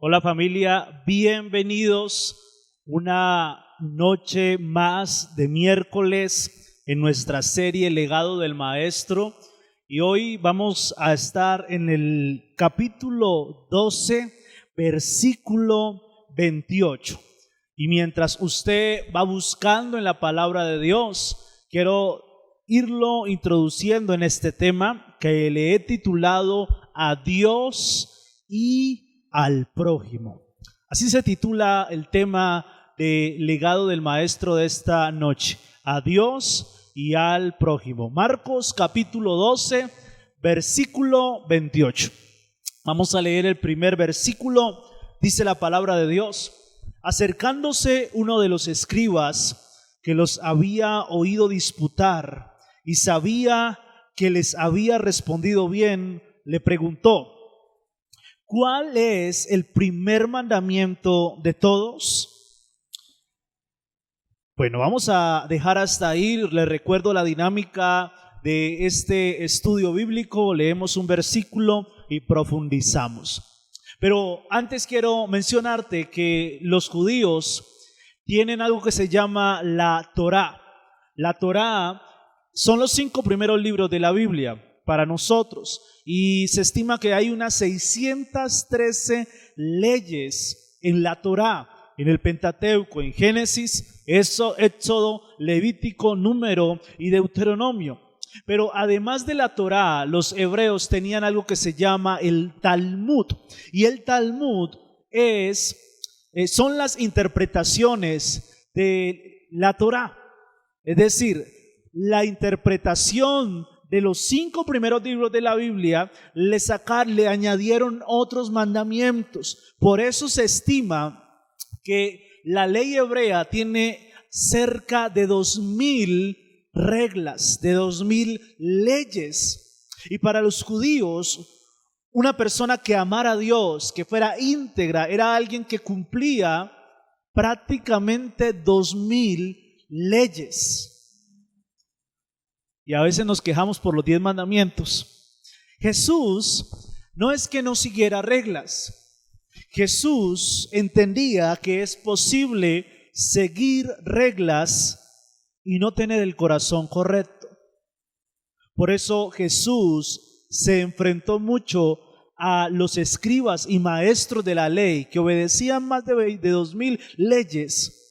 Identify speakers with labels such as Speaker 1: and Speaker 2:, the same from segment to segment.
Speaker 1: Hola familia, bienvenidos una noche más de miércoles en nuestra serie Legado del Maestro. Y hoy vamos a estar en el capítulo 12, versículo 28. Y mientras usted va buscando en la palabra de Dios, quiero irlo introduciendo en este tema que le he titulado A Dios y al prójimo. Así se titula el tema de Legado del Maestro de esta noche, a Dios y al prójimo. Marcos capítulo 12, versículo 28. Vamos a leer el primer versículo. Dice la palabra de Dios: acercándose uno de los escribas que los había oído disputar y sabía que les había respondido bien, le preguntó: ¿cuál es el primer mandamiento de todos? Bueno, vamos a dejar hasta ahí. Les recuerdo la dinámica de este estudio bíblico. Leemos un versículo y profundizamos. Pero antes quiero mencionarte que los judíos tienen algo que se llama la Torá. La Torá son los 5 primeros libros de la Biblia para nosotros, y se estima que hay unas 613 leyes en la Torá, en el Pentateuco, en Génesis, Éxodo, Levítico, Número y Deuteronomio. Pero además de la Torá, los hebreos tenían algo que se llama el Talmud, y el Talmud son las interpretaciones de la Torá, es decir, la interpretación de los 5 primeros libros de la Biblia. Le añadieron otros mandamientos. Por eso se estima que la ley hebrea tiene cerca de 2000 reglas, de 2000 leyes. Y para los judíos, una persona que amara a Dios, que fuera íntegra, era alguien que cumplía prácticamente 2000 leyes. Y a veces nos quejamos por los 10 mandamientos. Jesús no es que no siguiera reglas. Jesús entendía que es posible seguir reglas y no tener el corazón correcto. Por eso Jesús se enfrentó mucho a los escribas y maestros de la ley que obedecían más de 2000 leyes.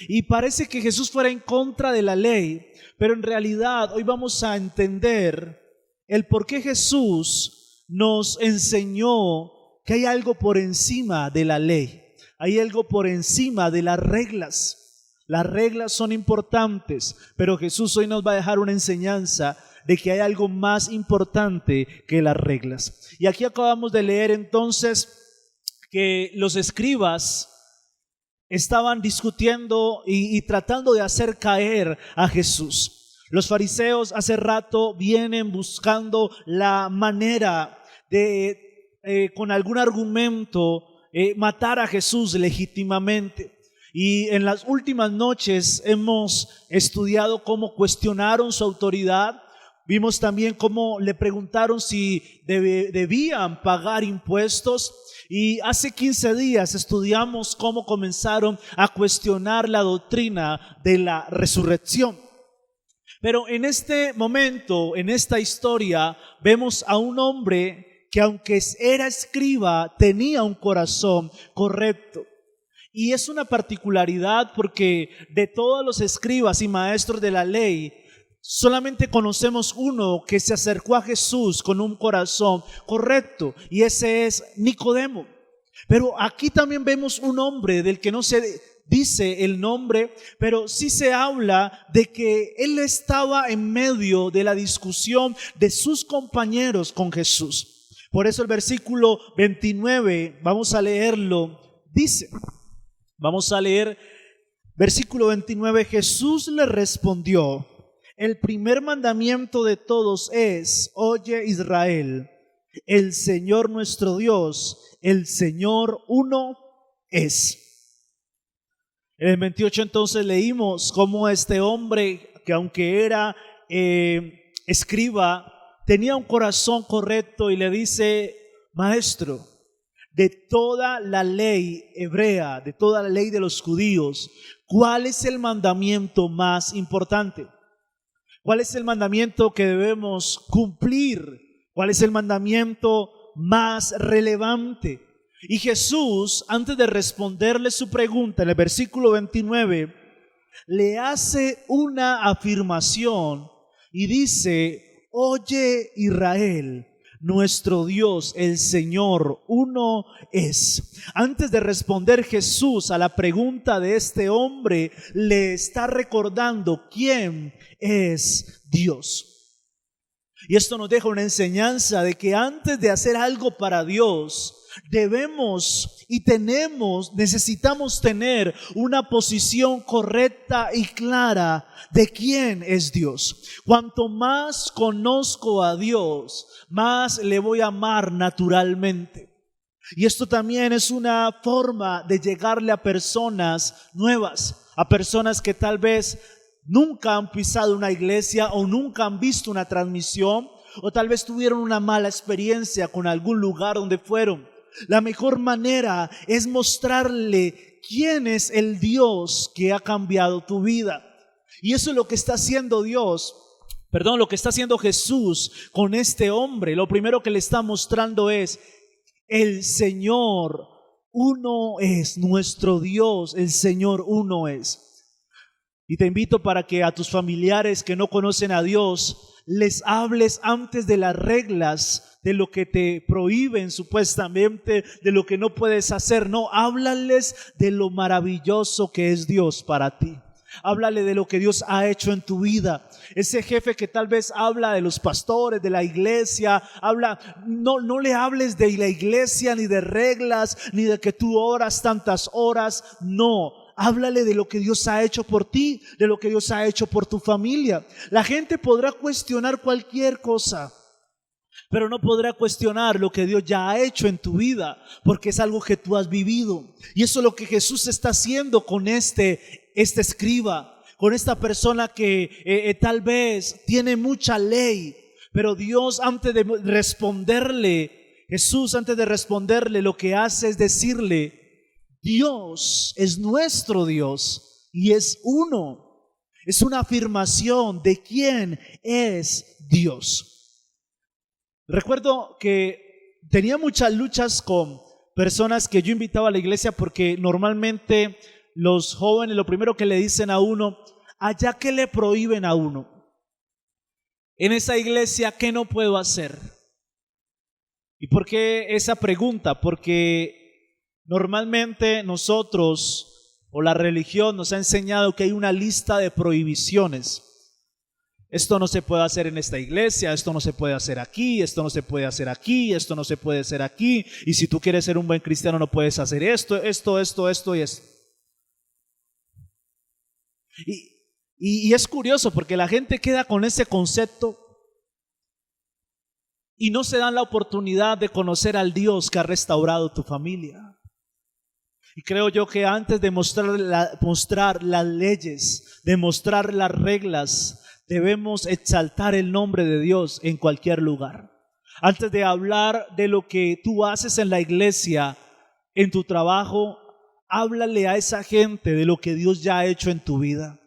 Speaker 1: Y parece que Jesús fuera en contra de la ley, pero en realidad hoy vamos a entender el por qué Jesús nos enseñó que hay algo por encima de la ley, hay algo por encima de las reglas. Las reglas son importantes, pero Jesús hoy nos va a dejar una enseñanza de que hay algo más importante que las reglas. Y aquí acabamos de leer entonces que los escribas estaban discutiendo y tratando de hacer caer a Jesús. Los fariseos hace rato vienen buscando la manera de, con algún argumento, matar a Jesús legítimamente. Y en las últimas noches hemos estudiado cómo cuestionaron su autoridad. Vimos también cómo le preguntaron si debían pagar impuestos. Y hace 15 días estudiamos cómo comenzaron a cuestionar la doctrina de la resurrección. Pero en este momento, en esta historia, vemos a un hombre que, aunque era escriba, tenía un corazón correcto. Y es una particularidad porque de todos los escribas y maestros de la ley, solamente conocemos uno que se acercó a Jesús con un corazón correcto, y ese es Nicodemo. Pero aquí también vemos un hombre del que no se dice el nombre, pero sí se habla de que él estaba en medio de la discusión de sus compañeros con Jesús. Por eso el versículo 29, vamos a leerlo, dice, vamos a leer versículo 29, Jesús le respondió: el primer mandamiento de todos es: oye Israel, el Señor nuestro Dios, el Señor uno es. En el 28 entonces leímos cómo este hombre, que aunque era escriba, tenía un corazón correcto y le dice: maestro, de toda la ley hebrea, de toda la ley de los judíos, ¿cuál es el mandamiento más importante? ¿Cuál es el mandamiento que debemos cumplir? ¿Cuál es el mandamiento más relevante? Y Jesús, antes de responderle su pregunta, en el versículo 29, le hace una afirmación y dice: oye Israel, nuestro Dios, el Señor, uno es. Antes de responder Jesús a la pregunta de este hombre, le está recordando quién es Dios. Y esto nos deja una enseñanza de que antes de hacer algo para Dios, necesitamos tener una posición correcta y clara de quién es Dios. Cuanto más conozco a Dios, más le voy a amar naturalmente. Y esto también es una forma de llegarle a personas nuevas, a personas que tal vez nunca han pisado una iglesia o nunca han visto una transmisión, o tal vez tuvieron una mala experiencia con algún lugar donde fueron. La mejor manera es mostrarle quién es el Dios que ha cambiado tu vida. Y eso es lo que está haciendo lo que está haciendo Jesús con este hombre. Lo primero que le está mostrando es: el Señor uno es, nuestro Dios, el Señor uno es. Y te invito para que a tus familiares que no conocen a Dios les hables antes de las reglas, de lo que te prohíben supuestamente, de lo que no puedes hacer. No, háblales de lo maravilloso que es Dios para ti. Háblale de lo que Dios ha hecho en tu vida. Ese jefe que tal vez habla de los pastores, de la iglesia, no le hables de la iglesia, ni de reglas, ni de que tú oras tantas horas. No, háblale de lo que Dios ha hecho por ti, de lo que Dios ha hecho por tu familia. La gente podrá cuestionar cualquier cosa, pero no podrá cuestionar lo que Dios ya ha hecho en tu vida, porque es algo que tú has vivido. Y eso es lo que Jesús está haciendo con este escriba, con esta persona que tal vez tiene mucha ley, pero Dios, antes de responderle, Jesús antes de responderle, lo que hace es decirle: Dios es nuestro Dios y es uno. Es una afirmación de quién es Dios. Recuerdo que tenía muchas luchas con personas que yo invitaba a la iglesia, porque normalmente los jóvenes lo primero que le dicen a uno: allá que le prohíben a uno, en esa iglesia, ¿qué no puedo hacer? ¿Y por qué esa pregunta? Porque normalmente nosotros, o la religión nos ha enseñado que hay una lista de prohibiciones. Esto no se puede hacer en esta iglesia, esto no se puede hacer aquí, esto no se puede hacer aquí, esto no se puede hacer aquí. Y si tú quieres ser un buen cristiano no puedes hacer esto y esto. Y es curioso porque la gente queda con ese concepto y no se dan la oportunidad de conocer al Dios que ha restaurado tu familia. Y creo yo que antes de mostrar las leyes, de mostrar las reglas, debemos exaltar el nombre de Dios en cualquier lugar. Antes de hablar de lo que tú haces en la iglesia, en tu trabajo, háblale a esa gente de lo que Dios ya ha hecho en tu vida.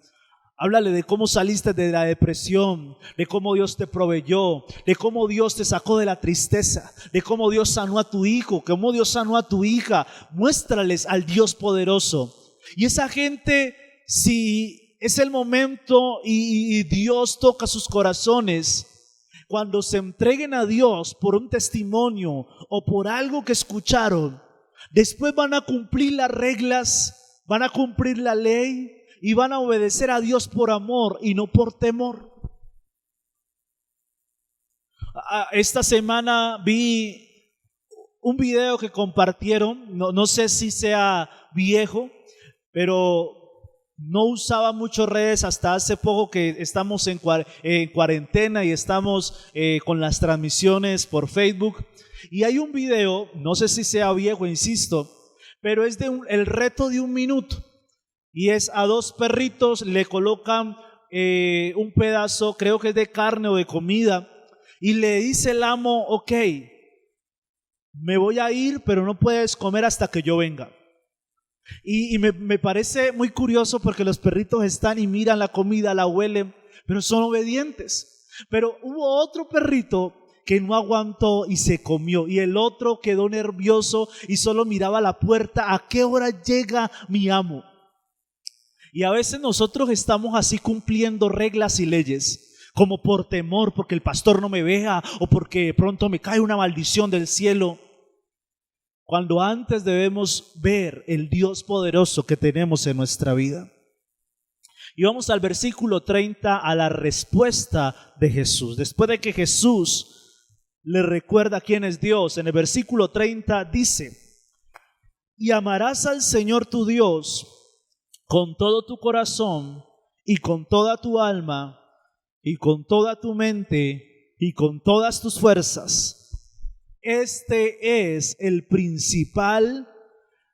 Speaker 1: Háblale de cómo saliste de la depresión, de cómo Dios te proveyó, de cómo Dios te sacó de la tristeza, de cómo Dios sanó a tu hijo, cómo Dios sanó a tu hija. Muéstrales al Dios poderoso. Y esa gente, si es el momento y Dios toca sus corazones, cuando se entreguen a Dios por un testimonio o por algo que escucharon, después van a cumplir las reglas, van a cumplir la ley y van a obedecer a Dios por amor y no por temor. Esta semana vi un video que compartieron, no sé si sea viejo, pero no usaba mucho redes hasta hace poco que estamos en cuarentena y estamos con las transmisiones por Facebook. Y hay un video, no sé si sea viejo, insisto, pero es el reto de 1 minuto. Y es a 2 perritos, le colocan un pedazo, creo que es de carne o de comida, y le dice el amo: ok, me voy a ir, pero no puedes comer hasta que yo venga. Y me parece muy curioso porque los perritos están y miran la comida, la huelen, pero son obedientes. Pero hubo otro perrito que no aguantó y se comió, y el otro quedó nervioso y solo miraba a la puerta: ¿a qué hora llega mi amo? Y a veces nosotros estamos así cumpliendo reglas y leyes, como por temor, porque el pastor no me vea o porque de pronto me cae una maldición del cielo, cuando antes debemos ver el Dios poderoso que tenemos en nuestra vida. Y vamos al versículo 30, a la respuesta de Jesús. Después de que Jesús le recuerda quién es Dios, en el versículo 30 dice: y amarás al Señor tu Dios con todo tu corazón y con toda tu alma y con toda tu mente y con todas tus fuerzas. Este es el principal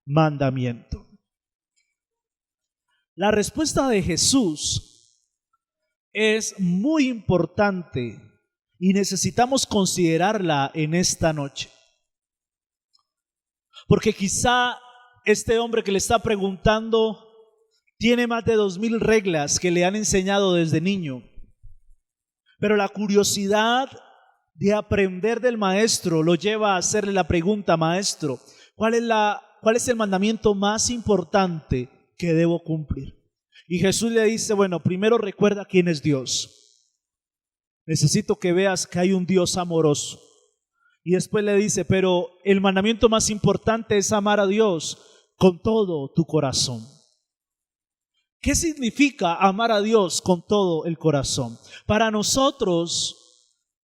Speaker 1: mandamiento. La respuesta de Jesús es muy importante y necesitamos considerarla en esta noche. Porque quizá este hombre que le está preguntando tiene más de 2000 reglas que le han enseñado desde niño. Pero la curiosidad de aprender del maestro lo lleva a hacerle la pregunta: maestro, ¿cuál es el mandamiento más importante que debo cumplir? Y Jesús le dice: bueno, primero recuerda quién es Dios. Necesito que veas que hay un Dios amoroso. Y después le dice: pero el mandamiento más importante es amar a Dios con todo tu corazón. ¿Qué significa amar a Dios con todo el corazón? Para nosotros,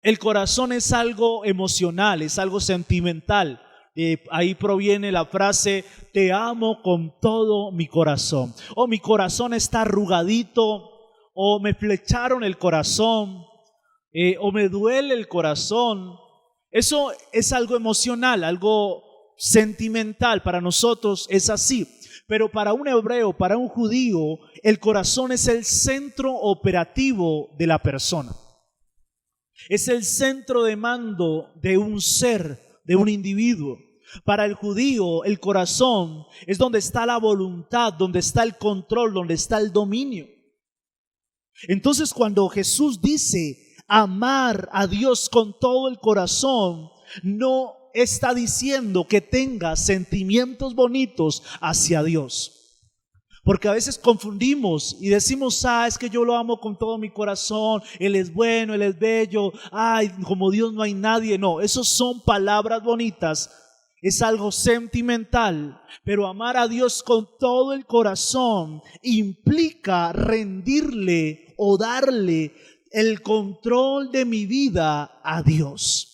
Speaker 1: el corazón es algo emocional, es algo sentimental. Ahí proviene la frase: te amo con todo mi corazón. O mi corazón está arrugadito, o me flecharon el corazón, o me duele el corazón. Eso es algo emocional, algo sentimental. Para nosotros es así. Pero para un hebreo, para un judío, el corazón es el centro operativo de la persona. Es el centro de mando de un ser, de un individuo. Para el judío, el corazón es donde está la voluntad, donde está el control, donde está el dominio. Entonces, cuando Jesús dice amar a Dios con todo el corazón, no está diciendo que tenga sentimientos bonitos hacia Dios. Porque a veces confundimos y decimos: es que yo lo amo con todo mi corazón, Él es bueno, Él es bello, como Dios no hay nadie. No, esos son palabras bonitas, es algo sentimental. Pero amar a Dios con todo el corazón implica rendirle o darle el control de mi vida a Dios.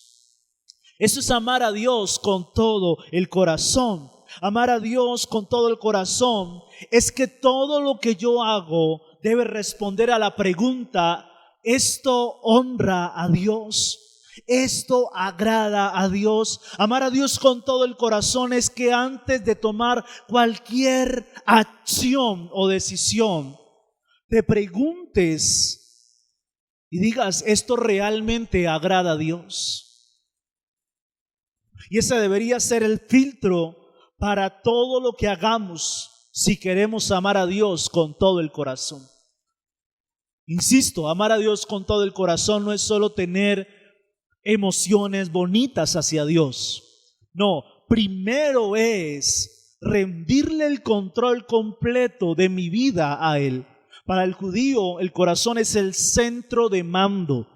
Speaker 1: Eso es amar a Dios con todo el corazón. Amar a Dios con todo el corazón es que todo lo que yo hago debe responder a la pregunta: ¿esto honra a Dios? ¿Esto agrada a Dios? Amar a Dios con todo el corazón es que antes de tomar cualquier acción o decisión, te preguntes y digas: ¿esto realmente agrada a Dios? Y ese debería ser el filtro para todo lo que hagamos si queremos amar a Dios con todo el corazón. Insisto, amar a Dios con todo el corazón no es solo tener emociones bonitas hacia Dios. No, primero es rendirle el control completo de mi vida a Él. Para el judío, el corazón es el centro de mando.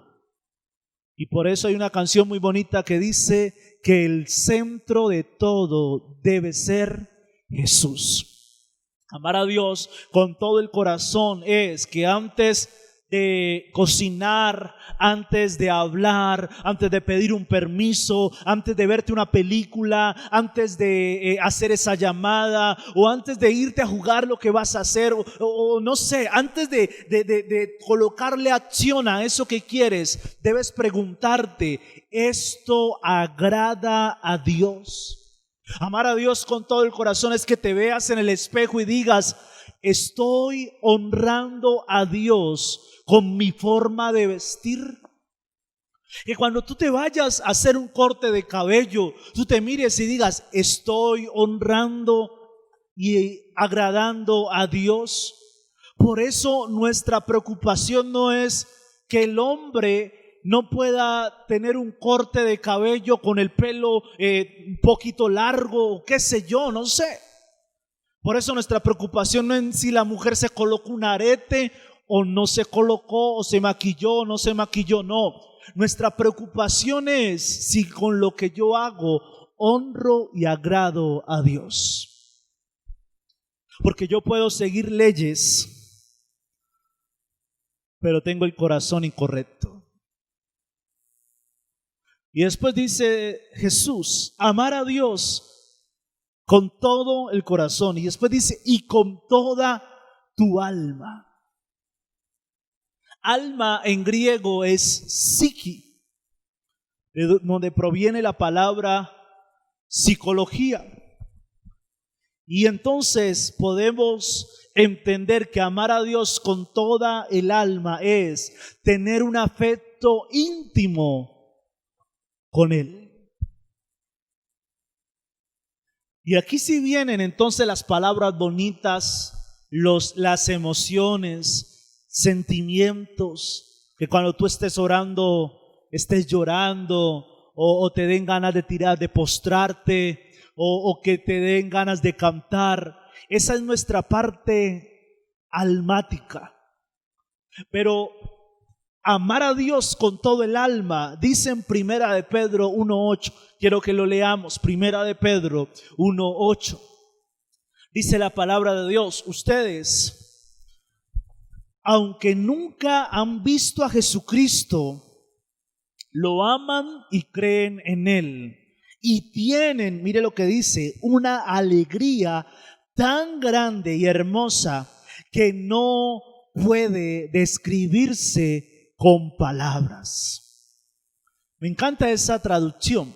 Speaker 1: Y por eso hay una canción muy bonita que dice que el centro de todo debe ser Jesús. Amar a Dios con todo el corazón es que antes de cocinar, antes de hablar, antes de pedir un permiso, antes de verte una película, antes de hacer esa llamada, o antes de irte a jugar lo que vas a hacer, o no sé, antes de colocarle acción a eso que quieres, debes preguntarte: ¿esto agrada a Dios? Amar a Dios con todo el corazón es que te veas en el espejo y digas: ¿estoy honrando a Dios con mi forma de vestir? Que cuando tú te vayas a hacer un corte de cabello, tú te mires y digas, estoy honrando y agradando a Dios. Por eso nuestra preocupación no es que el hombre no pueda tener un corte de cabello con el pelo un poquito largo, qué sé yo, no sé. Por eso nuestra preocupación no es si la mujer se colocó un arete o no se colocó, o se maquilló o no se maquilló, no. Nuestra preocupación es si con lo que yo hago honro y agrado a Dios. Porque yo puedo seguir leyes, pero tengo el corazón incorrecto. Y después dice Jesús, amar a Dios con todo el corazón. Y después dice, y con toda tu alma. Alma en griego es psiqui, de donde proviene la palabra psicología. Y entonces podemos entender que amar a Dios con toda el alma es tener un afecto íntimo con Él. Y aquí sí vienen entonces las palabras bonitas, las emociones, sentimientos, que cuando tú estés orando, estés llorando, o te den ganas de tirar, de postrarte, o que te den ganas de cantar. Esa es nuestra parte almática. Pero amar a Dios con todo el alma, dice en Primera de Pedro 1:8, quiero que lo leamos, Primera de Pedro 1:8. Dice la palabra de Dios, ustedes, aunque nunca han visto a Jesucristo, lo aman y creen en Él. Y tienen, mire lo que dice, una alegría tan grande y hermosa que no puede describirse con palabras. Me encanta esa traducción,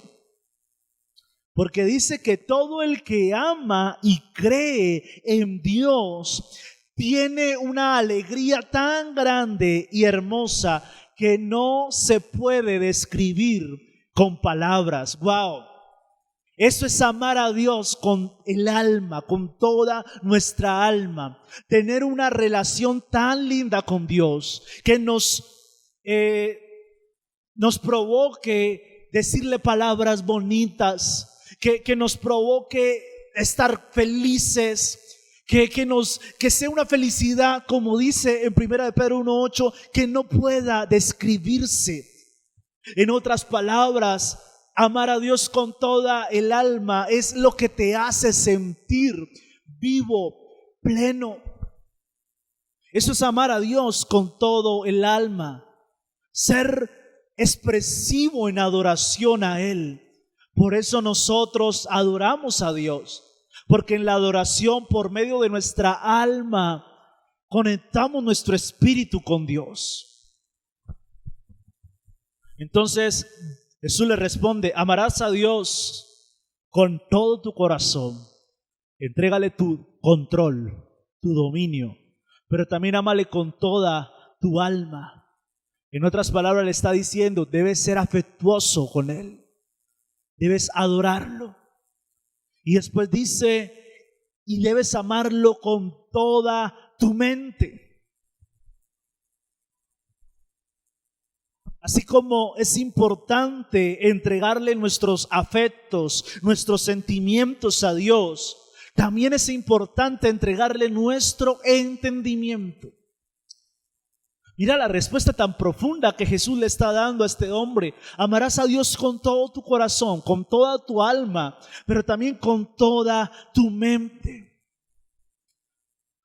Speaker 1: porque dice que todo el que ama y cree en Dios tiene una alegría tan grande y hermosa que no se puede describir con palabras. ¡Wow! Eso es amar a Dios con el alma, con toda nuestra alma. Tener una relación tan linda con Dios que nos provoque decirle palabras bonitas, que nos provoque estar felices, que sea una felicidad, como dice en 1 Pedro 1:8, que no pueda describirse. En otras palabras, amar a Dios con toda el alma es lo que te hace sentir vivo, pleno. Eso es amar a Dios con todo el alma. Ser expresivo en adoración a Él. Por eso nosotros adoramos a Dios. Porque en la adoración, por medio de nuestra alma, conectamos nuestro espíritu con Dios. Entonces Jesús le responde, amarás a Dios con todo tu corazón. Entrégale tu control, tu dominio, pero también ámale con toda tu alma. En otras palabras le está diciendo, debes ser afectuoso con Él, debes adorarlo. Y después dice, y debes amarlo con toda tu mente. Así como es importante entregarle nuestros afectos, nuestros sentimientos a Dios, también es importante entregarle nuestro entendimiento. Mira la respuesta tan profunda que Jesús le está dando a este hombre. Amarás a Dios con todo tu corazón, con toda tu alma, pero también con toda tu mente.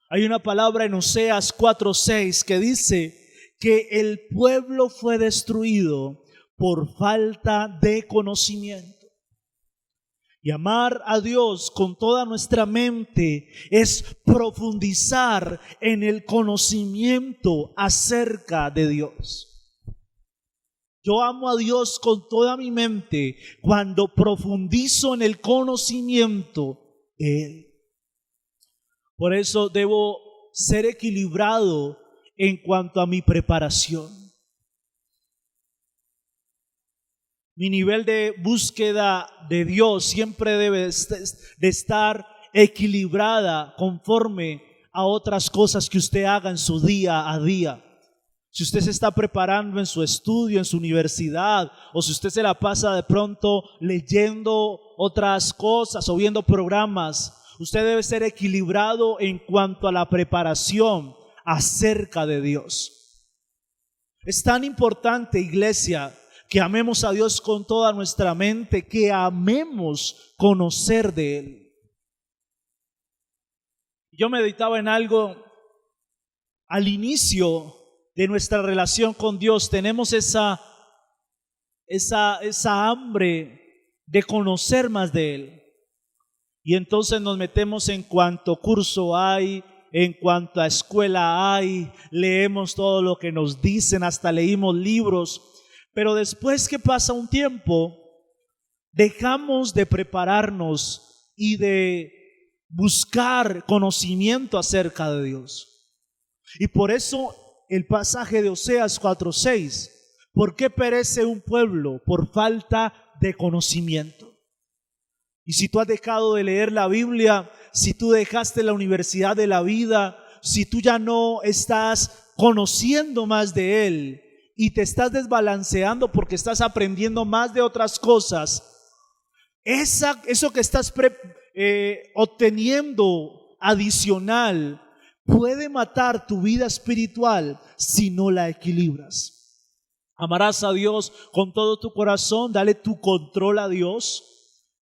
Speaker 1: Hay una palabra en Oseas 4:6 que dice que el pueblo fue destruido por falta de conocimiento. Y amar a Dios con toda nuestra mente es profundizar en el conocimiento acerca de Dios. Yo amo a Dios con toda mi mente cuando profundizo en el conocimiento de Él. Por eso debo ser equilibrado en cuanto a mi preparación. Mi nivel de búsqueda de Dios siempre debe de estar equilibrada conforme a otras cosas que usted haga en su día a día. Si usted se está preparando en su estudio, en su universidad, o si usted se la pasa de pronto leyendo otras cosas o viendo programas, usted debe ser equilibrado en cuanto a la preparación acerca de Dios. Es tan importante, iglesia, que amemos a Dios con toda nuestra mente, que amemos conocer de Él. Yo meditaba en algo al inicio de nuestra relación con Dios. Tenemos esa hambre de conocer más de Él. Y entonces nos metemos en cuanto curso hay, en cuanto a escuela hay, leemos todo lo que nos dicen, hasta leímos libros. Pero después que pasa un tiempo, dejamos de prepararnos y de buscar conocimiento acerca de Dios. Y por eso el pasaje de Oseas 4:6, ¿por qué perece un pueblo? Por falta de conocimiento. Y si tú has dejado de leer la Biblia, si tú dejaste la universidad de la vida, si tú ya no estás conociendo más de Él y te estás desbalanceando porque estás aprendiendo más de otras cosas, eso que estás obteniendo adicional puede matar tu vida espiritual si no la equilibras. Amarás a Dios con todo tu corazón, dale tu control a Dios,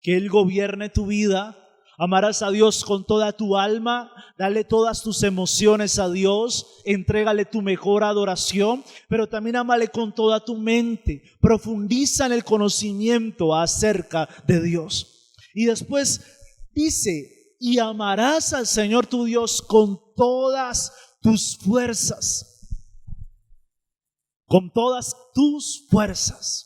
Speaker 1: que Él gobierne tu vida. Amarás a Dios con toda tu alma, dale todas tus emociones a Dios, entrégale tu mejor adoración, pero también ámale con toda tu mente, profundiza en el conocimiento acerca de Dios. Y después dice, y amarás al Señor tu Dios con todas tus fuerzas, con todas tus fuerzas.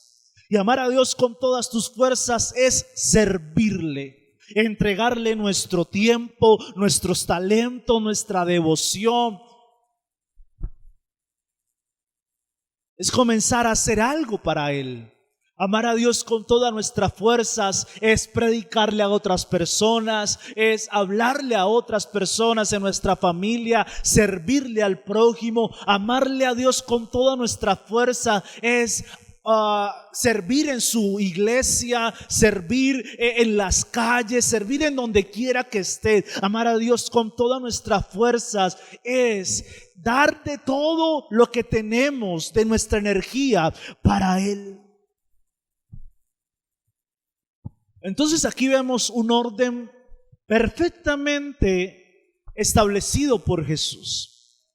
Speaker 1: Y amar a Dios con todas tus fuerzas es servirle, entregarle nuestro tiempo, nuestros talentos, nuestra devoción. Es comenzar a hacer algo para Él. Amar a Dios con todas nuestras fuerzas es predicarle a otras personas, es hablarle a otras personas en nuestra familia, servirle al prójimo. Amarle a Dios con toda nuestra fuerza es servir en su iglesia, servir en las calles, servir en donde quiera que esté. Amar a Dios con todas nuestras fuerzas es dar de todo lo que tenemos, de nuestra energía, para Él. Entonces aquí vemos un orden perfectamente establecido por Jesús.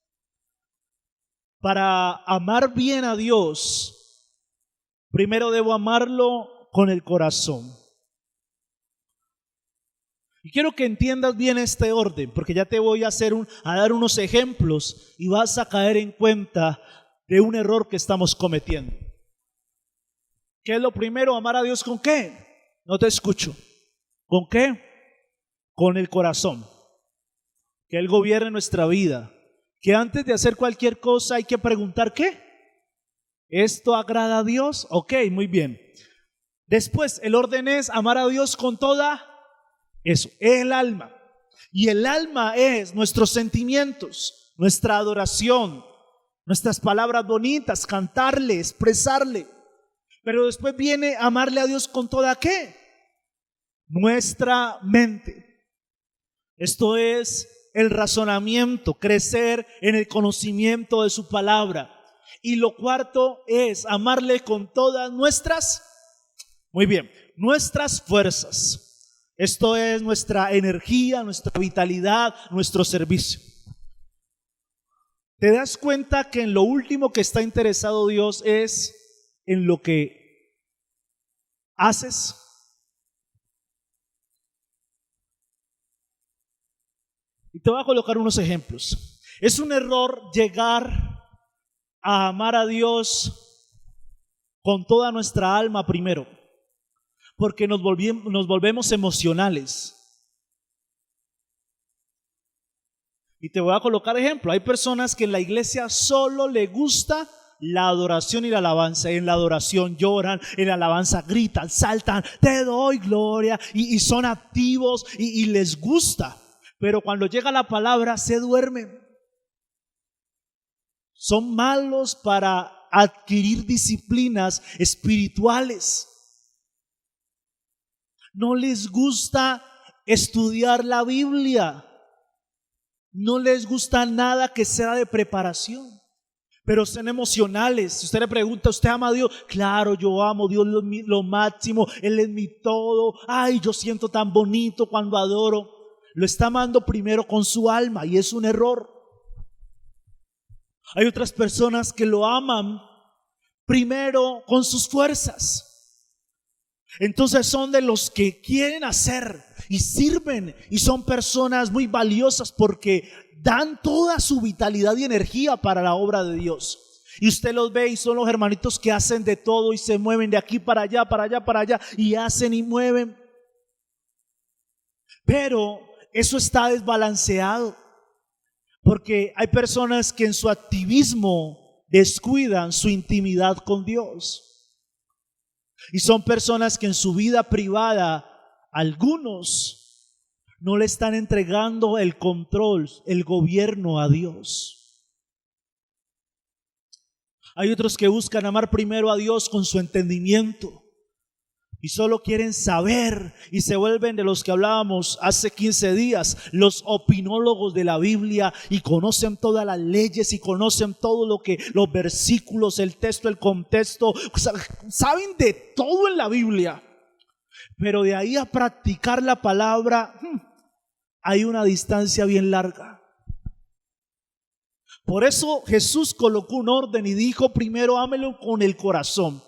Speaker 1: Para amar bien a Dios, primero debo amarlo con el corazón. Y quiero que entiendas bien este orden, porque ya te voy a dar unos ejemplos y vas a caer en cuenta de un error que estamos cometiendo. ¿Qué es lo primero? ¿Amar a Dios con qué? No te escucho. ¿Con qué? Con el corazón. Que Él gobierne nuestra vida. Que antes de hacer cualquier cosa hay que preguntar ¿qué? ¿Esto agrada a Dios? Ok, muy bien. Después el orden es amar a Dios con toda el alma. Y el alma es nuestros sentimientos, nuestra adoración, nuestras palabras bonitas, cantarle, expresarle. Pero después viene amarle a Dios con toda ¿qué? Nuestra mente. Esto es el razonamiento, crecer en el conocimiento de su palabra. Y lo cuarto es amarle con todas nuestras fuerzas. Esto es nuestra energía, nuestra vitalidad, nuestro servicio. ¿Te das cuenta que en lo último que está interesado Dios es en lo que haces? Y te voy a colocar unos ejemplos. Es un error llegar a amar a Dios con toda nuestra alma primero, porque nos volvemos emocionales. Y te voy a colocar ejemplo. Hay personas que en la iglesia solo le gusta la adoración y la alabanza. En la adoración lloran, en la alabanza gritan, saltan, te doy gloria, y son activos y les gusta. Pero cuando llega la palabra se duermen. Son malos para adquirir disciplinas espirituales. No les gusta estudiar la Biblia. No les gusta nada que sea de preparación. Pero son emocionales. Si usted le pregunta, ¿usted ama a Dios? Claro, yo amo a Dios lo máximo. Él es mi todo. Ay, yo siento tan bonito cuando adoro. Lo está amando primero con su alma y es un error. Hay otras personas que lo aman primero con sus fuerzas. Entonces son de los que quieren hacer y sirven y son personas muy valiosas porque dan toda su vitalidad y energía para la obra de Dios. Y usted los ve y son los hermanitos que hacen de todo y se mueven de aquí para allá, para allá, para allá, y hacen y mueven. Pero eso está desbalanceado porque hay personas que en su activismo descuidan su intimidad con Dios. Y son personas que en su vida privada, algunos no le están entregando el control, el gobierno a Dios. Hay otros que buscan amar primero a Dios con su entendimiento y solo quieren saber y se vuelven de los que hablábamos hace 15 días, los opinólogos de la Biblia, y conocen todas las leyes y conocen todo lo que, los versículos, el texto, el contexto, saben de todo en la Biblia, pero de ahí a practicar la palabra hay una distancia bien larga. Por eso Jesús colocó un orden y dijo: primero ámelo con el corazón.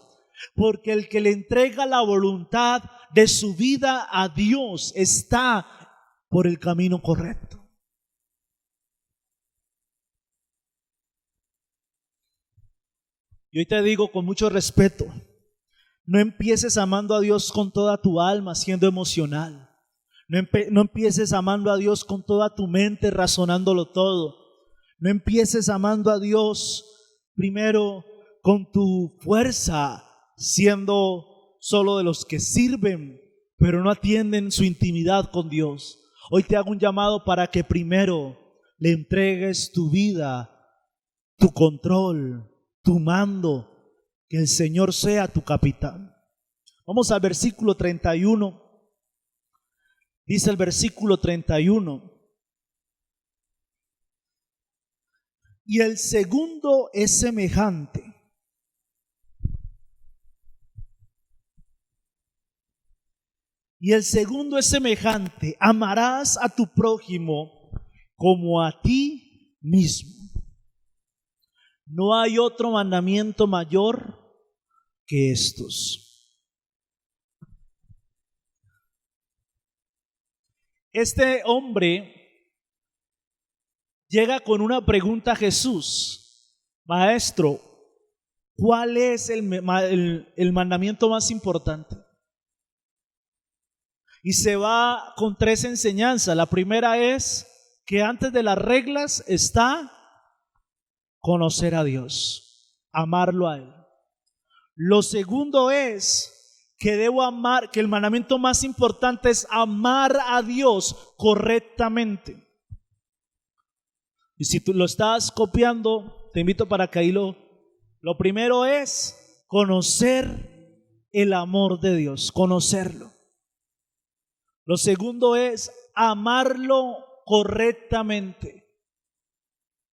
Speaker 1: Porque el que le entrega la voluntad de su vida a Dios está por el camino correcto. Y hoy te digo con mucho respeto, no empieces amando a Dios con toda tu alma siendo emocional. No empieces amando a Dios con toda tu mente razonándolo todo. No empieces amando a Dios primero con tu fuerza, siendo solo de los que sirven, pero no atienden su intimidad con Dios. Hoy te hago un llamado para que primero le entregues tu vida, tu control, tu mando, que el Señor sea tu capitán. Vamos al versículo 31. Dice el versículo 31: y el segundo es semejante. Y el segundo es semejante: amarás a tu prójimo como a ti mismo. No hay otro mandamiento mayor que estos. Este hombre llega con una pregunta a Jesús: Maestro, ¿cuál es el mandamiento más importante? Y se va con 3 enseñanzas. La primera es que antes de las reglas está conocer a Dios, amarlo a Él. Lo segundo es que debo amar, que el mandamiento más importante es amar a Dios correctamente. Y si tú lo estás copiando, te invito para que ahí lo primero es conocer el amor de Dios, conocerlo. Lo segundo es amarlo correctamente.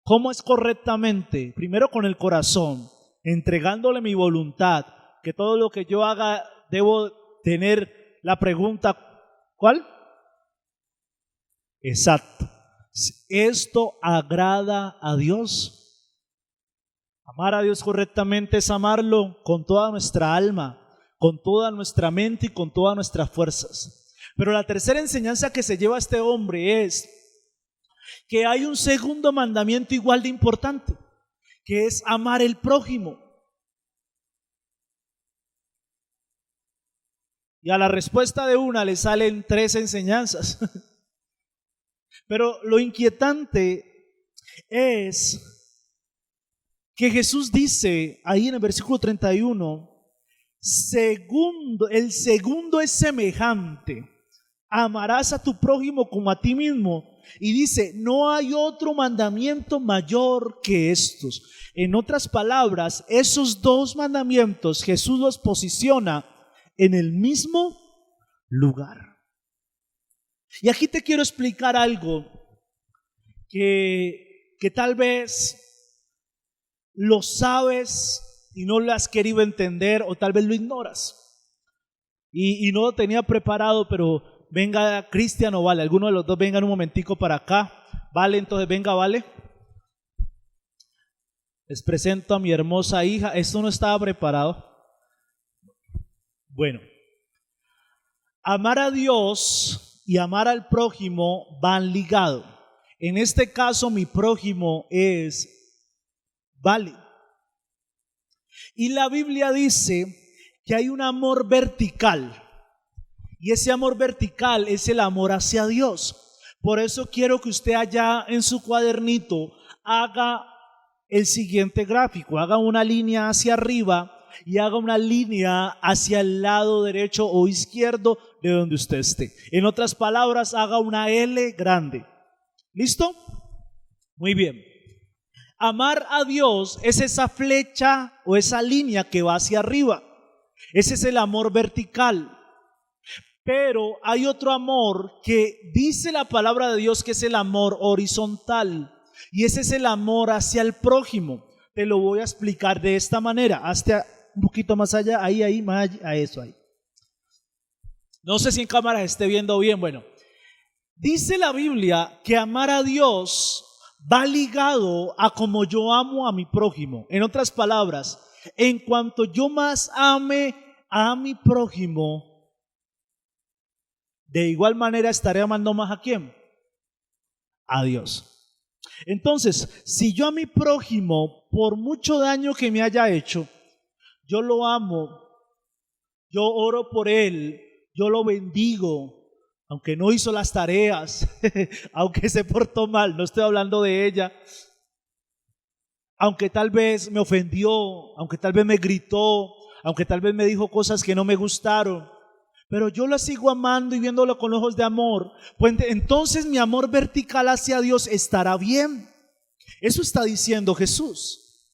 Speaker 1: ¿Cómo es correctamente? Primero con el corazón, entregándole mi voluntad, que todo lo que yo haga debo tener la pregunta: ¿cuál? Exacto. ¿Esto agrada a Dios? Amar a Dios correctamente es amarlo con toda nuestra alma, con toda nuestra mente y con todas nuestras fuerzas. Pero la tercera enseñanza que se lleva este hombre es que hay un segundo mandamiento igual de importante, que es amar el prójimo. Y a la respuesta de una le salen 3 enseñanzas. Pero lo inquietante es que Jesús dice ahí en el versículo 31, el segundo es semejante: amarás a tu prójimo como a ti mismo. Y dice, no hay otro mandamiento mayor que estos. En otras palabras, esos dos mandamientos Jesús los posiciona en el mismo lugar. Y aquí te quiero explicar algo que tal vez lo sabes y no lo has querido entender, o tal vez lo ignoras. Y no lo tenía preparado, pero venga Cristian o Vale, alguno de los dos vengan un momentico para acá. Vale, entonces venga, Vale. Les presento a mi hermosa hija. Esto no estaba preparado. Bueno, amar a Dios y amar al prójimo van ligados. En este caso, mi prójimo es Vale. Y la Biblia dice que hay un amor vertical. Y ese amor vertical es el amor hacia Dios. Por eso quiero que usted allá en su cuadernito haga el siguiente gráfico. Haga una línea hacia arriba y haga una línea hacia el lado derecho o izquierdo de donde usted esté. En otras palabras, haga una L grande. ¿Listo? Muy bien. Amar a Dios es esa flecha o esa línea que va hacia arriba. Ese es el amor vertical. Pero hay otro amor que dice la palabra de Dios que es el amor horizontal. Y ese es el amor hacia el prójimo. Te lo voy a explicar de esta manera. Hasta un poquito más allá, ahí, más allá, a eso ahí. No sé si en cámara esté viendo bien. Bueno, dice la Biblia que amar a Dios va ligado a como yo amo a mi prójimo. En otras palabras, en cuanto yo más ame a mi prójimo, de igual manera estaré amando más ¿a quién? A Dios. Entonces, si yo a mi prójimo, por mucho daño que me haya hecho, yo lo amo, yo oro por él, yo lo bendigo, aunque no hizo las tareas, aunque se portó mal, no estoy hablando de ella, aunque tal vez me ofendió, aunque tal vez me gritó, aunque tal vez me dijo cosas que no me gustaron, pero yo la sigo amando y viéndolo con ojos de amor, pues entonces mi amor vertical hacia Dios estará bien. Eso está diciendo Jesús.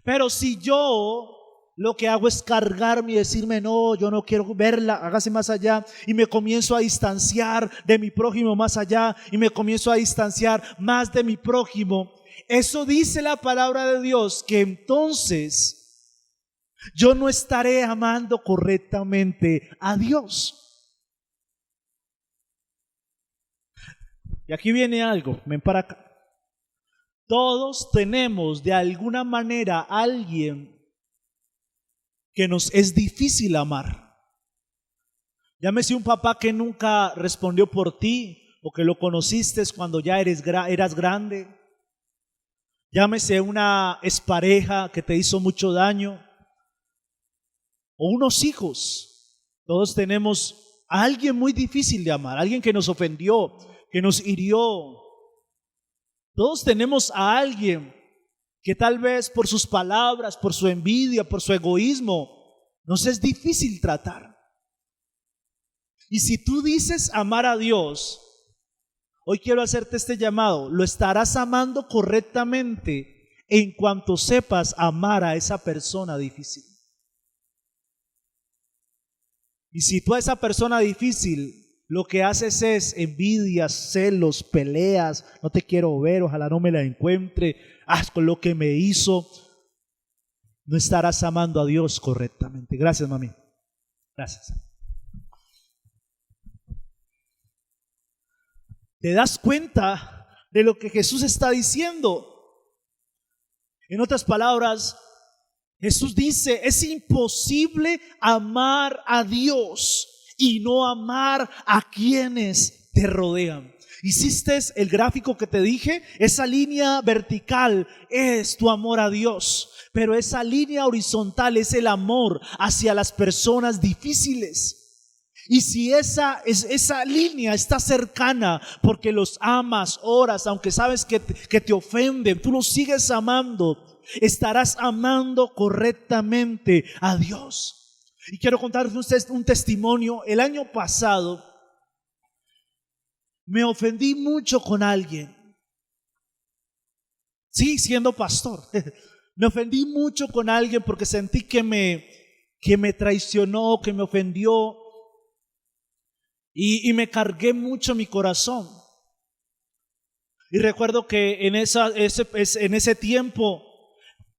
Speaker 1: Pero si yo lo que hago es cargarme y decirme, no, yo no quiero verla, hágase más allá, y me comienzo a distanciar de mi prójimo más allá, y me comienzo a distanciar más de mi prójimo, eso dice la palabra de Dios, que entonces yo no estaré amando correctamente a Dios. Y aquí viene algo, ven para acá. Todos tenemos de alguna manera a alguien que nos es difícil amar. Llámese un papá que nunca respondió por ti o que lo conociste cuando ya eras grande. Llámese una expareja que te hizo mucho daño. O unos hijos. Todos tenemos a alguien muy difícil de amar, alguien que nos ofendió, que nos hirió. Todos tenemos a alguien que tal vez por sus palabras, por su envidia, por su egoísmo, nos es difícil tratar. Y si tú dices amar a Dios, hoy quiero hacerte este llamado, lo estarás amando correctamente en cuanto sepas amar a esa persona difícil. Y si tú a esa persona difícil lo que haces es envidias, celos, peleas, no te quiero ver, ojalá no me la encuentre, con lo que me hizo, no estarás amando a Dios correctamente. Gracias, mami. Gracias. ¿Te das cuenta de lo que Jesús está diciendo? En otras palabras, Jesús dice, es imposible amar a Dios y no amar a quienes te rodean. ¿Hiciste el gráfico que te dije? Esa línea vertical es tu amor a Dios, pero esa línea horizontal es el amor hacia las personas difíciles. Y si esa línea está cercana porque los amas, oras, aunque sabes que te ofenden, tú los sigues amando, estarás amando correctamente a Dios. Y quiero contarles un testimonio. El año pasado me ofendí mucho con alguien. Sí, siendo pastor. Me ofendí mucho con alguien porque sentí que me traicionó, que me ofendió. Y me cargué mucho mi corazón. Y recuerdo que en ese tiempo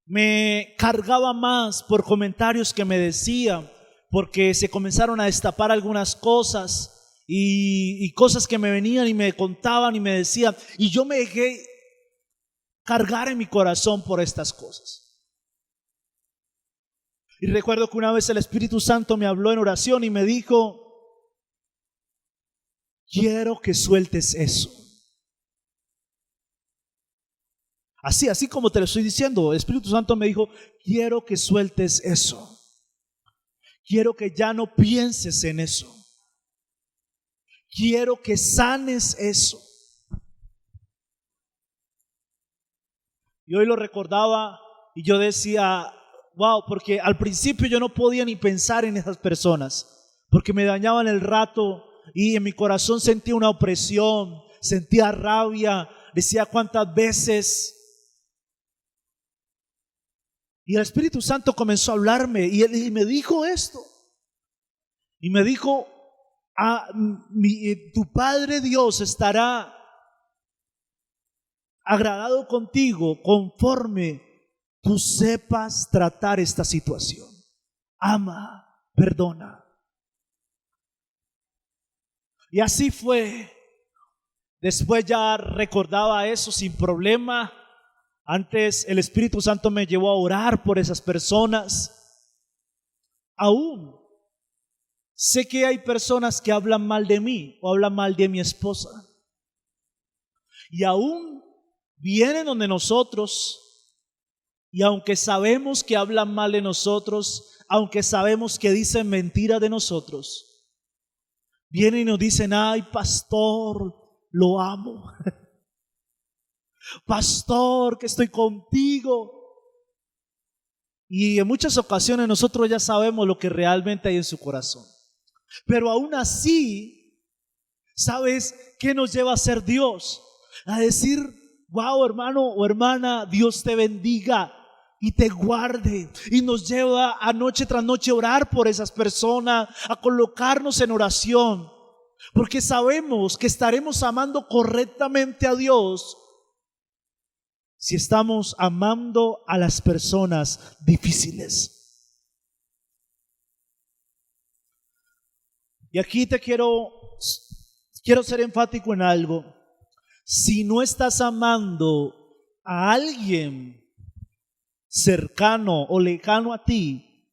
Speaker 1: me cargaba más por comentarios que me decían, porque se comenzaron a destapar algunas cosas y cosas que me venían y me contaban y me decían. Y yo me dejé cargar en mi corazón por estas cosas. Y recuerdo que una vez el Espíritu Santo me habló en oración y me dijo: quiero que sueltes eso. Así como te lo estoy diciendo, el Espíritu Santo me dijo: quiero que sueltes eso. Quiero que ya no pienses en eso. Quiero que sanes eso. Y hoy lo recordaba y yo decía: wow, porque al principio yo no podía ni pensar en esas personas, porque me dañaban el rato. Y en mi corazón sentía una opresión, sentía rabia, decía cuántas veces. Y el Espíritu Santo comenzó a hablarme y me dijo esto. Y me dijo: tu Padre Dios estará agradado contigo conforme tú sepas tratar esta situación. Ama, perdona. Y así fue. Después ya recordaba eso sin problema. Antes el Espíritu Santo me llevó a orar por esas personas. Aún sé que hay personas que hablan mal de mí o hablan mal de mi esposa. Y aún vienen donde nosotros, y aunque sabemos que hablan mal de nosotros, aunque sabemos que dicen mentira de nosotros, vienen y nos dicen: ay, pastor, lo amo. Pastor, que estoy contigo. Y en muchas ocasiones nosotros ya sabemos lo que realmente hay en su corazón. Pero aún así, ¿sabes qué nos lleva a ser Dios? A decir: wow, hermano o hermana, Dios te bendiga y te guarde. Y nos lleva a noche tras noche a orar por esas personas, a colocarnos en oración, porque sabemos que estaremos amando correctamente a Dios si estamos amando a las personas difíciles. Y aquí quiero ser enfático en algo. Si no estás amando a alguien cercano o lejano a ti,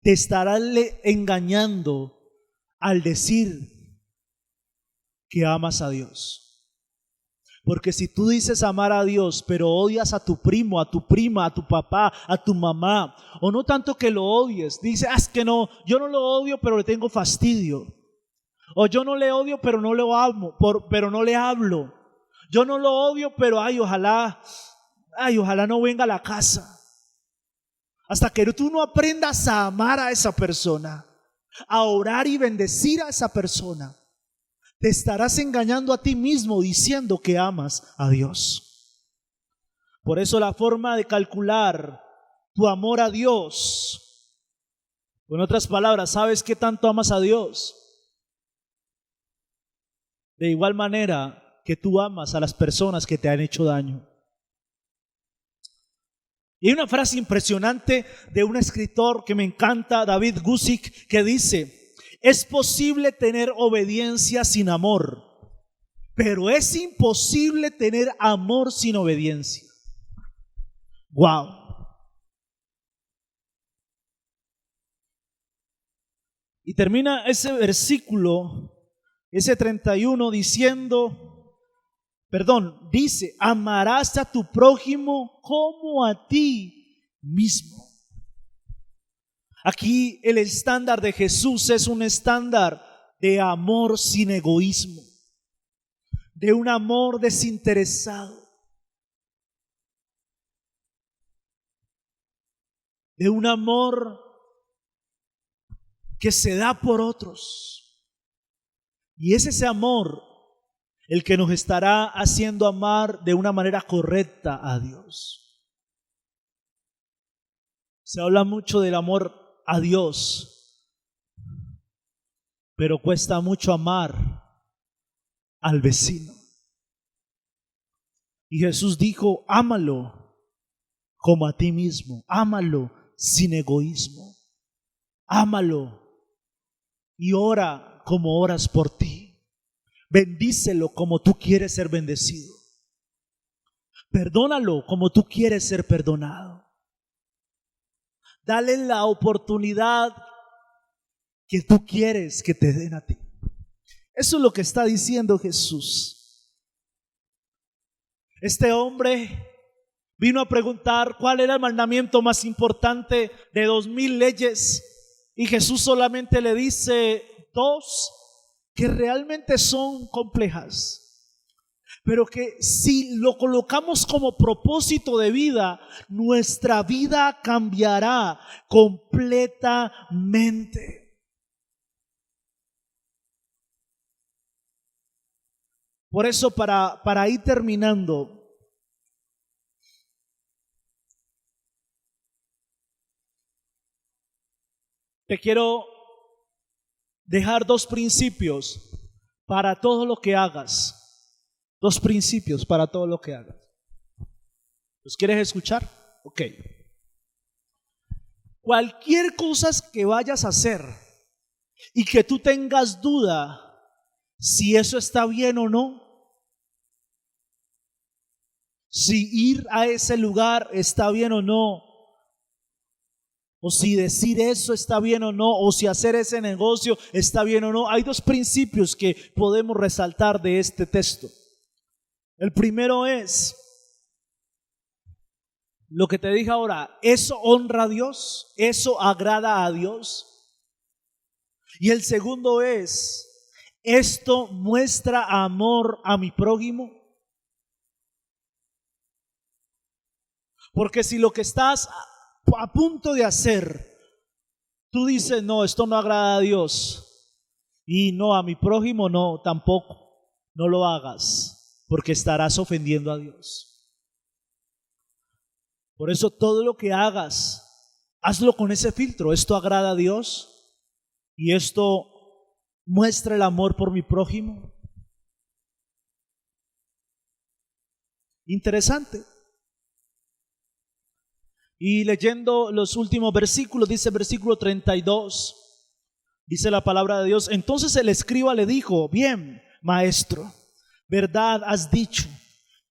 Speaker 1: te estarás engañando al decir que amas a Dios. Porque si tú dices amar a Dios, pero odias a tu primo, a tu prima, a tu papá, a tu mamá, o no tanto que lo odies, dices: es que no, yo no lo odio, pero le tengo fastidio. O yo no le odio, pero no lo amo, pero no le hablo. Yo no lo odio, pero ojalá no venga a la casa. Hasta que tú no aprendas a amar a esa persona, a orar y bendecir a esa persona, te estarás engañando a ti mismo diciendo que amas a Dios. Por eso la forma de calcular tu amor a Dios, con otras palabras, ¿sabes qué tanto amas a Dios? De igual manera que tú amas a las personas que te han hecho daño. Y hay una frase impresionante de un escritor que me encanta, David Guzik, que dice: es posible tener obediencia sin amor, pero es imposible tener amor sin obediencia. Wow. Y termina ese versículo, ese 31, dice: amarás a tu prójimo como a ti mismo. Aquí el estándar de Jesús es un estándar de amor sin egoísmo, de un amor desinteresado, de un amor que se da por otros. Y es ese amor el que nos estará haciendo amar de una manera correcta a Dios. Se habla mucho del amor a Dios, pero cuesta mucho amar al vecino. Y Jesús dijo: ámalo como a ti mismo, ámalo sin egoísmo, ámalo y ora como oras por ti, bendícelo como tú quieres ser bendecido, perdónalo como tú quieres ser perdonado, dale la oportunidad que tú quieres que te den a ti. Eso es lo que está diciendo Jesús. Este hombre vino a preguntar cuál era el mandamiento más importante de 2000 leyes, y Jesús solamente le dice dos que realmente son complejas, pero que si lo colocamos como propósito de vida, nuestra vida cambiará completamente. Por eso, para ir terminando, te quiero dejar dos principios para todo lo que hagas. Dos principios para todo lo que hagas. ¿Los quieres escuchar? Ok. Cualquier cosa que vayas a hacer y que tú tengas duda si eso está bien o no, si ir a ese lugar está bien o no, o si decir eso está bien o no, o si hacer ese negocio está bien o no. Hay dos principios que podemos resaltar de este texto. El primero es lo que te dije ahora: ¿eso honra a Dios? ¿Eso agrada a Dios? Y el segundo es: ¿esto muestra amor a mi prójimo? Porque si lo que estás a punto de hacer, tú dices: no, esto no agrada a Dios, y no, a mi prójimo no, tampoco, no lo hagas, porque estarás ofendiendo a Dios. Por eso todo lo que hagas, hazlo con ese filtro: esto agrada a Dios y esto muestra el amor por mi prójimo. Interesante. Y leyendo los últimos versículos, dice el versículo 32, dice la palabra de Dios: entonces el escriba le dijo: bien, maestro, verdad has dicho,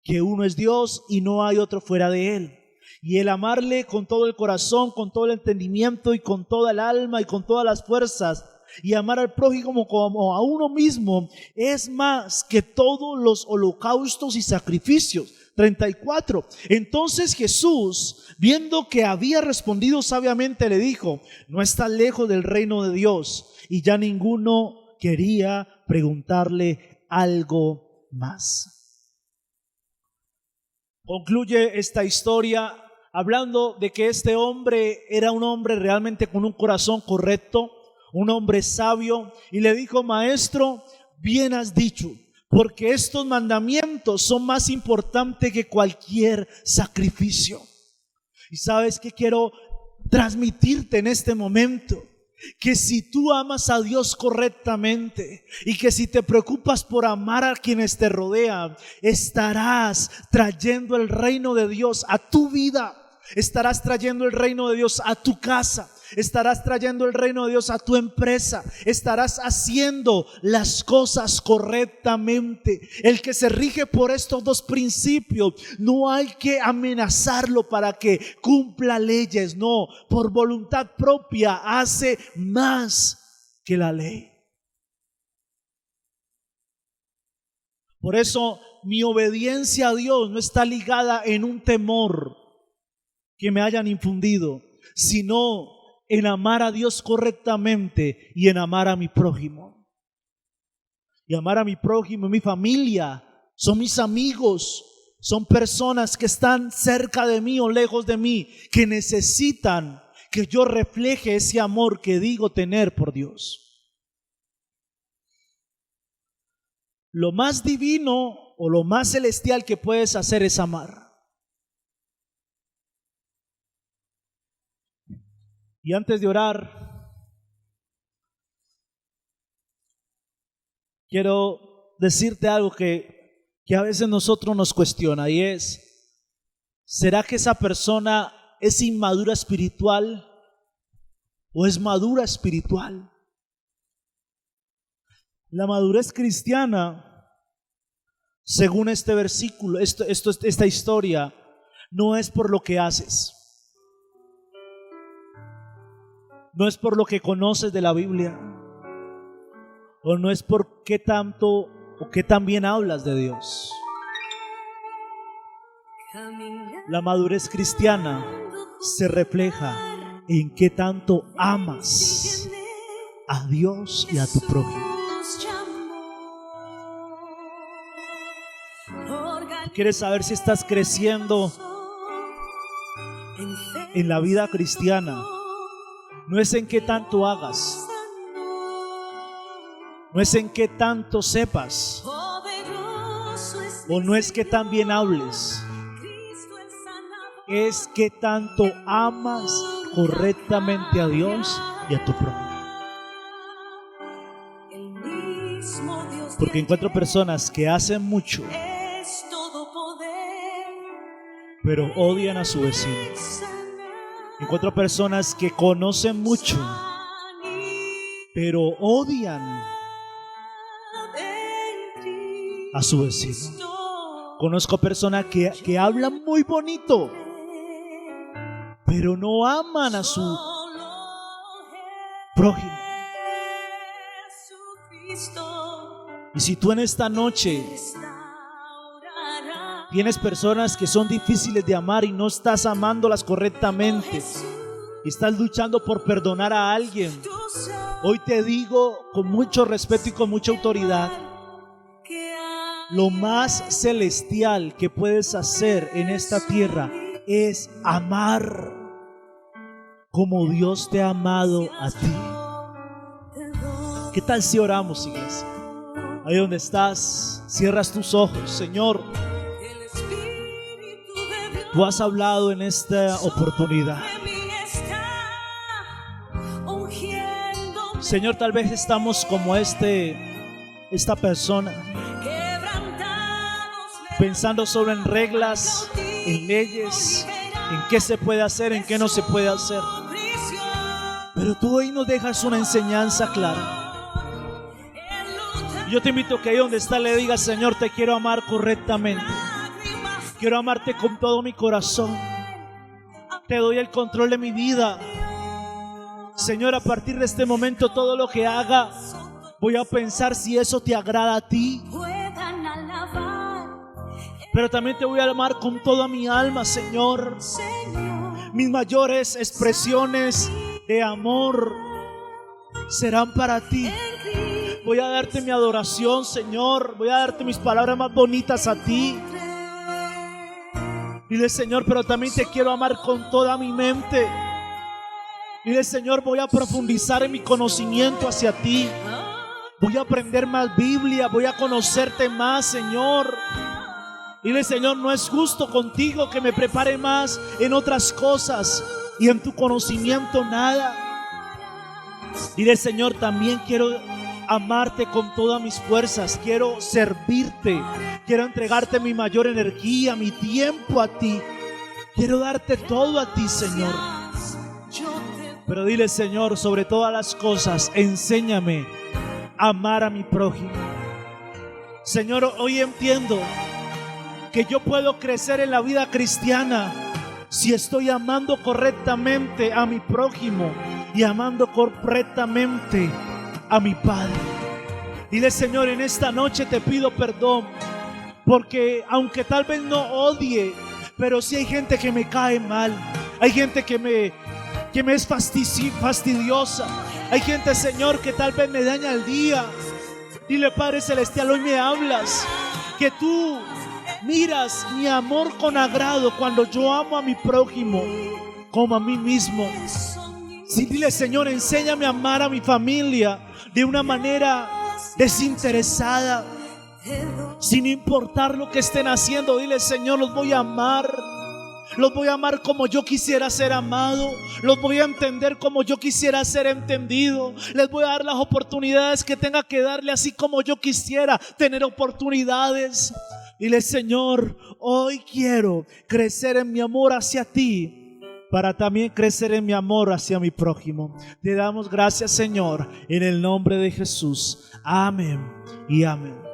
Speaker 1: que uno es Dios y no hay otro fuera de él. Y el amarle con todo el corazón, con todo el entendimiento y con toda el alma y con todas las fuerzas, y amar al prójimo como a uno mismo, es más que todos los holocaustos y sacrificios. 34. Entonces Jesús, viendo que había respondido sabiamente, le dijo: no está lejos del reino de Dios. Y ya ninguno quería preguntarle algo más. Concluye esta historia hablando de que este hombre era un hombre realmente con un corazón correcto, un hombre sabio, y le dijo: maestro, bien has dicho, porque estos mandamientos son más importantes que cualquier sacrificio. Y sabes que quiero transmitirte en este momento: que si tú amas a Dios correctamente y que si te preocupas por amar a quienes te rodean, estarás trayendo el reino de Dios a tu vida, estarás trayendo el reino de Dios a tu casa, estarás trayendo el reino de Dios a tu empresa, estarás haciendo las cosas correctamente. El que se rige por estos dos principios, no hay que amenazarlo para que cumpla leyes, no, por voluntad propia hace más que la ley. Por eso mi obediencia a Dios no está ligada en un temor que me hayan infundido, sino en amar a Dios correctamente y en amar a mi prójimo. y amar a mi prójimo, mi familia, son mis amigos, son personas que están cerca de mí o lejos de mí, que necesitan que yo refleje ese amor que digo tener por Dios. Lo más divino o lo más celestial que puedes hacer es amar. Y antes de orar, quiero decirte algo que a veces nosotros nos cuestiona, y es: ¿será que esa persona es inmadura espiritual o es madura espiritual? La madurez cristiana, según este versículo, esta historia, no es por lo que haces, no es por lo que conoces de la Biblia, o no es por qué tanto o qué tan bien hablas de Dios. La madurez cristiana se refleja en qué tanto amas a Dios y a tu prójimo. ¿Tú quieres saber si estás creciendo en la vida cristiana? No es en qué tanto hagas, no es en qué tanto sepas, o no es que tan bien hables, es que tanto amas correctamente a Dios y a tu prójimo. Porque encuentro personas que hacen mucho, pero odian a su vecino. Encuentro personas que conocen mucho, pero odian a su vecino. Conozco personas que hablan muy bonito, pero no aman a su prójimo. Y si tú en esta noche tienes personas que son difíciles de amar y no estás amándolas correctamente y estás luchando por perdonar a alguien, hoy te digo con mucho respeto y con mucha autoridad: lo más celestial que puedes hacer en esta tierra es amar como Dios te ha amado a ti. ¿Qué tal si oramos, iglesia? Ahí donde estás, cierras tus ojos. Señor, tú has hablado en esta oportunidad. Señor, tal vez estamos como esta persona, pensando solo en reglas, en leyes, en qué se puede hacer, en qué no se puede hacer. Pero tú hoy nos dejas una enseñanza clara. Yo te invito a que ahí donde está le digas: Señor, te quiero amar correctamente. Quiero amarte con todo mi corazón. Te doy el control de mi vida. Señor, a partir de este momento, todo lo que haga, voy a pensar si eso te agrada a ti. Pero también te voy a amar con toda mi alma, Señor. Mis mayores expresiones de amor serán para ti. Voy a darte mi adoración, Señor. Voy a darte mis palabras más bonitas a ti. Dile: Señor, pero también te quiero amar con toda mi mente. Dile: Señor, voy a profundizar en mi conocimiento hacia ti. Voy a aprender más Biblia. Voy a conocerte más, Señor. Dile: Señor, no es justo contigo que me prepare más en otras cosas y en tu conocimiento nada. Dile: Señor, también quiero amarte con todas mis fuerzas. Quiero servirte. Quiero entregarte mi mayor energía, mi tiempo a ti. Quiero darte todo a ti, Señor. Pero dile: Señor, sobre todas las cosas, enséñame a amar a mi prójimo. Señor, hoy entiendo que yo puedo crecer en la vida cristiana si estoy amando correctamente a mi prójimo y amando correctamente a mi Padre. Dile: Señor, en esta noche te pido perdón, porque aunque tal vez no odie, pero sí hay gente que me cae mal. Hay gente que me es fastidiosa. Hay gente, Señor, que tal vez me daña el día. Dile, Padre Celestial, hoy me hablas que tú miras mi amor con agrado cuando yo amo a mi prójimo como a mí mismo. Sí, dile, Señor, enséñame a amar a mi familia de una manera desinteresada, sin importar lo que estén haciendo. Dile, Señor, los voy a amar. Los voy a amar como yo quisiera ser amado. Los voy a entender como yo quisiera ser entendido. Les voy a dar las oportunidades que tenga que darle, así como yo quisiera tener oportunidades. Dile, Señor, hoy quiero crecer en mi amor hacia ti, para también crecer en mi amor hacia mi prójimo. Te damos gracias, Señor, en el nombre de Jesús. Amén y amén.